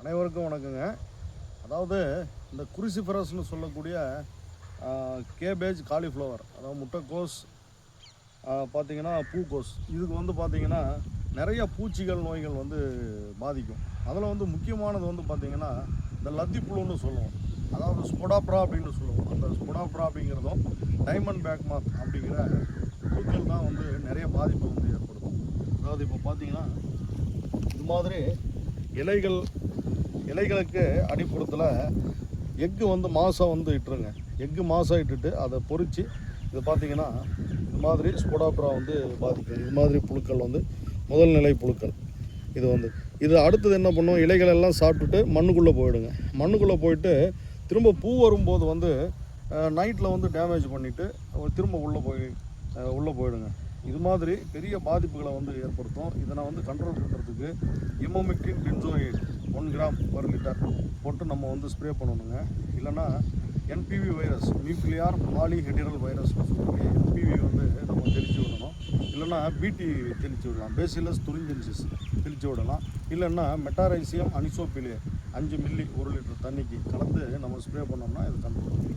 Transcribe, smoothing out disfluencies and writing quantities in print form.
அனைவருக்கும் வணக்கங்க. அதாவது இந்த குருசிஃபரஸ்னு சொல்லக்கூடிய கேபேஜ், காலிஃப்ளவர், அதாவது முட்டைக்கோஸ், பார்த்திங்கன்னா பூக்கோஸ், இதுக்கு வந்து பார்த்திங்கன்னா நிறைய பூச்சிகள் நோய்கள் வந்து பாதிக்கும். அதில் வந்து முக்கியமானது வந்து பார்த்திங்கன்னா இந்த லத்திப்புழுன்னு சொல்லுவோம், அதாவது ஸ்பொடாப்ரா அப்படின்னு சொல்லுவோம். அந்த ஸ்பொடாப்ரா அப்படிங்கிறதும் டைமண்ட் பேக் மாத் அப்படிங்கிற புழுக்கள் தான் வந்து நிறைய பாதிப்பை வந்து ஏற்படுத்தும். அதாவது இப்போ பார்த்திங்கன்னா இது மாதிரி இலைகளுக்கு அடிப்புறத்தில் எக்கு வந்து மாதம் வந்து இட்டுருங்க. எக்கு மாதம் இட்டுட்டு அதை பொறிச்சு இது பார்த்திங்கன்னா இது மாதிரி ஸ்பொடாப்ரா வந்து பாதிக்கும். இது மாதிரி புழுக்கள் வந்து முதல் நிலை புழுக்கள். இது அடுத்தது என்ன பண்ணும், இலைகள் எல்லாம் சாப்பிட்டுட்டு மண்ணுக்குள்ளே போயிடுங்க. மண்ணுக்குள்ளே போயிட்டு திரும்ப பூ வரும்போது வந்து நைட்டில் வந்து டேமேஜ் பண்ணிவிட்டு திரும்ப உள்ளே போயிடுங்க. இது மாதிரி பெரிய பாதிப்புகளை வந்து ஏற்படுத்தும். இதை நான் வந்து கண்ட்ரோல் பண்ணுறதுக்கு இமோமெக்டின் பென்சோயேட் 1 கிராம் per லிட்டர் போட்டு நம்ம வந்து ஸ்ப்ரே பண்ணணுங்க. இல்லைன்னா என்பிவி வைரஸ், நியூக்ளியார் பாலிஹெட்ரல் வைரஸ்னு சொல்லக்கூடிய என்பிவி வந்து நம்ம தெளித்து விடணும். இல்லைன்னா பிடி தெளித்து விடலாம், பேசிலஸ் துரிஞ்சென்சிஸ் தெளித்து விடலாம். இல்லைன்னா மெட்டாரைசியம் அனிசோபிலே 5 மில்லி 1 லிட்டர் தண்ணிக்கு கலந்து நம்ம ஸ்ப்ரே பண்ணோம்னா இது கண்ட்ரோல்.